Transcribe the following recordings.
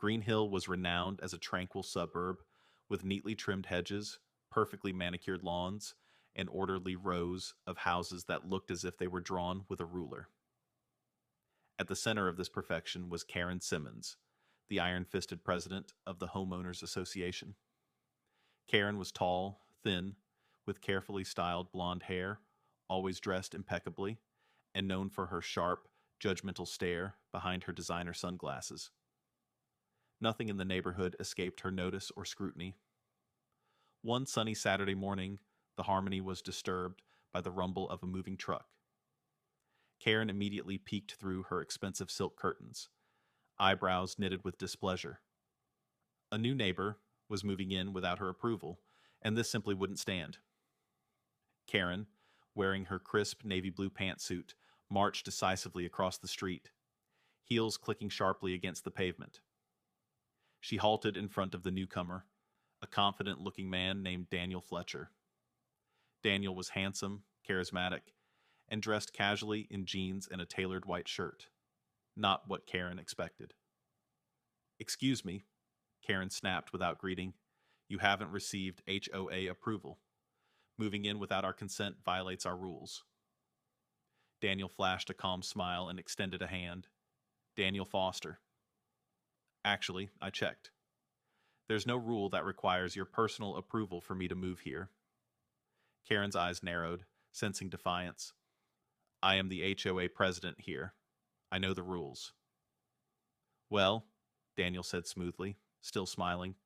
Green Hill was renowned as a tranquil suburb with neatly trimmed hedges, perfectly manicured lawns, and orderly rows of houses that looked as if they were drawn with a ruler. At the center of this perfection was Karen Simmons, the iron-fisted president of the Homeowners Association. Karen was tall, thin, with carefully styled blonde hair, always dressed impeccably, and known for her sharp, judgmental stare behind her designer sunglasses. Nothing in the neighborhood escaped her notice or scrutiny. One sunny Saturday morning, the harmony was disturbed by the rumble of a moving truck. Karen immediately peeked through her expensive silk curtains, eyebrows knitted with displeasure. A new neighbor was moving in without her approval, and this simply wouldn't stand. Karen, wearing her crisp navy blue pantsuit, marched decisively across the street, heels clicking sharply against the pavement. She halted in front of the newcomer, a confident-looking man named Daniel Fletcher. Daniel was handsome, charismatic, and dressed casually in jeans and a tailored white shirt. Not what Karen expected. "Excuse me," Karen snapped without greeting. "You haven't received HOA approval. Moving in without our consent violates our rules." Daniel flashed a calm smile and extended a hand. "Daniel Foster." "Actually, I checked. There's no rule that requires your personal approval for me to move here." Karen's eyes narrowed, sensing defiance. "I am the HOA president here. I know the rules." "Well," Daniel said smoothly, still smiling,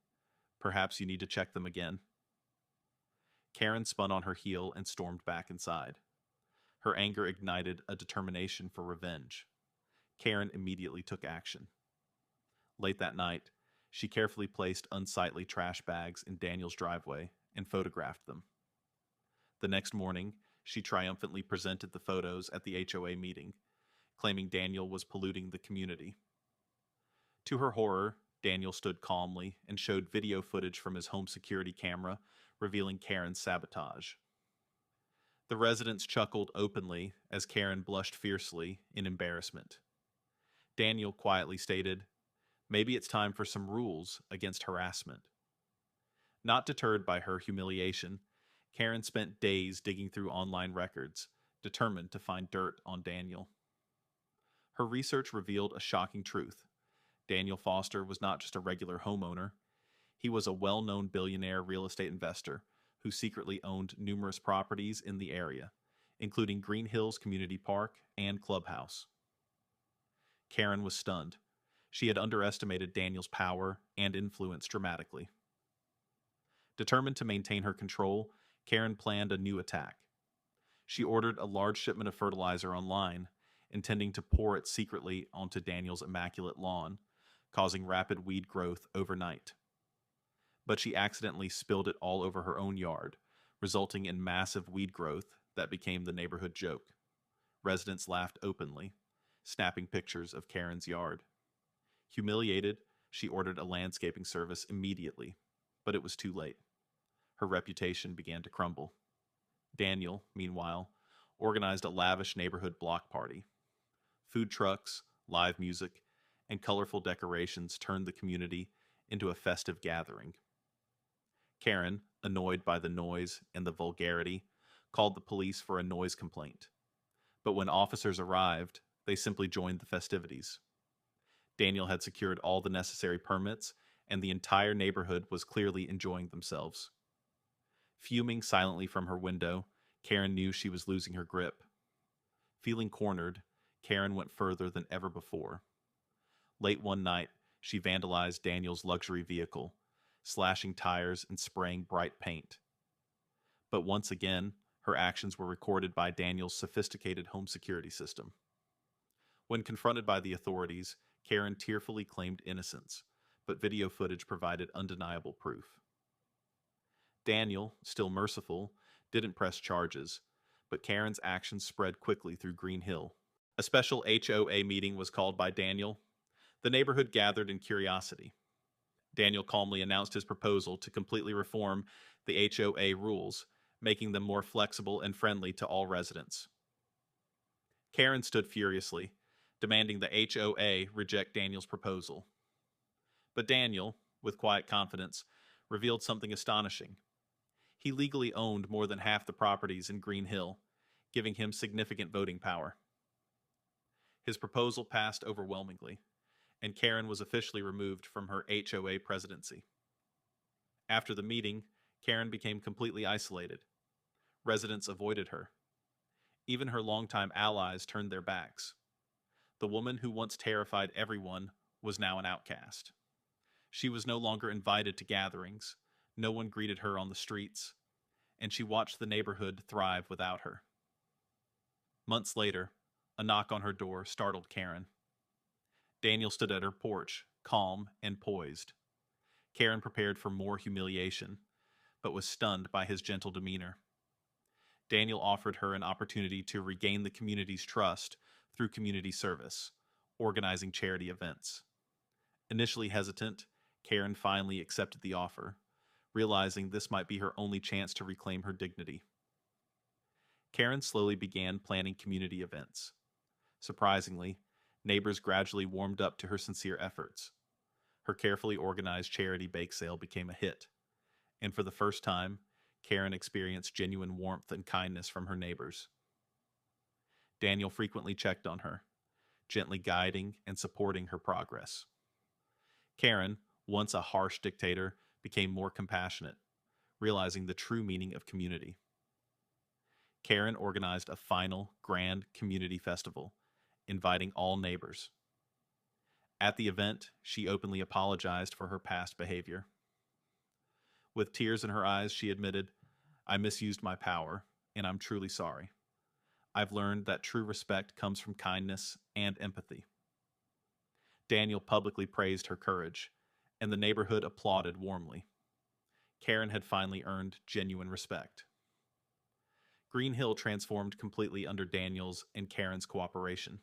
"perhaps you need to check them again." Karen spun on her heel and stormed back inside. Her anger ignited a determination for revenge. Karen immediately took action. Late that night, she carefully placed unsightly trash bags in Daniel's driveway and photographed them. The next morning, she triumphantly presented the photos at the HOA meeting, claiming Daniel was polluting the community. To her horror, Daniel stood calmly and showed video footage from his home security camera revealing Karen's sabotage. The residents chuckled openly as Karen blushed fiercely in embarrassment. Daniel quietly stated, "Maybe it's time for some rules against harassment." Not deterred by her humiliation, Karen spent days digging through online records, determined to find dirt on Daniel. Her research revealed a shocking truth. Daniel Foster was not just a regular homeowner. He was a well-known billionaire real estate investor who secretly owned numerous properties in the area, including Green Hills Community Park and Clubhouse. Karen was stunned. She had underestimated Daniel's power and influence dramatically. Determined to maintain her control, Karen planned a new attack. She ordered a large shipment of fertilizer online, intending to pour it secretly onto Daniel's immaculate lawn, causing rapid weed growth overnight. But she accidentally spilled it all over her own yard, resulting in massive weed growth that became the neighborhood joke. Residents laughed openly, snapping pictures of Karen's yard. Humiliated, she ordered a landscaping service immediately, but it was too late. Her reputation began to crumble. Daniel, meanwhile, organized a lavish neighborhood block party. Food trucks, live music, and colorful decorations turned the community into a festive gathering. Karen, annoyed by the noise and the vulgarity, called the police for a noise complaint. But when officers arrived, they simply joined the festivities. Daniel had secured all the necessary permits, and the entire neighborhood was clearly enjoying themselves. Fuming silently from her window, Karen knew she was losing her grip. Feeling cornered, Karen went further than ever before. Late one night, she vandalized Daniel's luxury vehicle, slashing tires and spraying bright paint. But once again, her actions were recorded by Daniel's sophisticated home security system. When confronted by the authorities, Karen tearfully claimed innocence, but video footage provided undeniable proof. Daniel, still merciful, didn't press charges, but Karen's actions spread quickly through Green Hill. A special HOA meeting was called by Daniel. The neighborhood gathered in curiosity. Daniel calmly announced his proposal to completely reform the HOA rules, making them more flexible and friendly to all residents. Karen stood furiously, demanding the HOA reject Daniel's proposal. But Daniel, with quiet confidence, revealed something astonishing. He legally owned more than half the properties in Green Hill, giving him significant voting power. His proposal passed overwhelmingly, and Karen was officially removed from her HOA presidency. After the meeting, Karen became completely isolated. Residents avoided her. Even her longtime allies turned their backs. The woman who once terrified everyone was now an outcast. She was no longer invited to gatherings, no one greeted her on the streets, and she watched the neighborhood thrive without her. Months later, a knock on her door startled Karen. Daniel stood at her porch, calm and poised. Karen prepared for more humiliation, but was stunned by his gentle demeanor. Daniel offered her an opportunity to regain the community's trust through community service, organizing charity events. Initially hesitant, Karen finally accepted the offer, realizing this might be her only chance to reclaim her dignity. Karen slowly began planning community events. Surprisingly, neighbors gradually warmed up to her sincere efforts. Her carefully organized charity bake sale became a hit, and for the first time, Karen experienced genuine warmth and kindness from her neighbors. Daniel frequently checked on her, gently guiding and supporting her progress. Karen, once a harsh dictator, became more compassionate, realizing the true meaning of community. Karen organized a final, grand community festival, inviting all neighbors. At the event, she openly apologized for her past behavior. With tears in her eyes, she admitted, "I misused my power, and I'm truly sorry. I've learned that true respect comes from kindness and empathy." Daniel publicly praised her courage, and the neighborhood applauded warmly. Karen had finally earned genuine respect. Green Hill transformed completely under Daniel's and Karen's cooperation.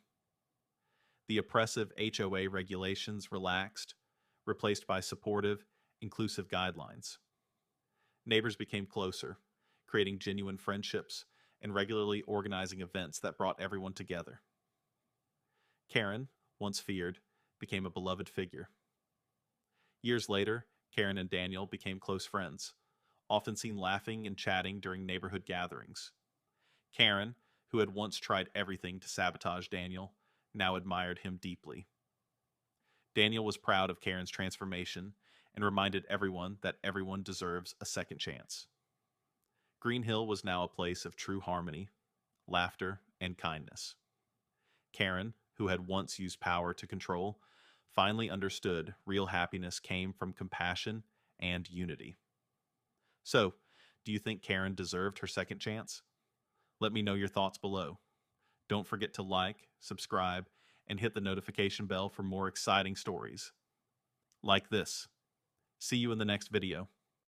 The oppressive HOA regulations relaxed, replaced by supportive, inclusive guidelines. Neighbors became closer, creating genuine friendships and regularly organizing events that brought everyone together. Karen, once feared, became a beloved figure. Years later, Karen and Daniel became close friends, often seen laughing and chatting during neighborhood gatherings. Karen, who had once tried everything to sabotage Daniel, now admired him deeply. Daniel was proud of Karen's transformation and reminded everyone that everyone deserves a second chance. Green Hill was now a place of true harmony, laughter, and kindness. Karen, who had once used power to control, finally understood real happiness came from compassion and unity. So, do you think Karen deserved her second chance? Let me know your thoughts below. Don't forget to like, subscribe, and hit the notification bell for more exciting stories like this. See you in the next video.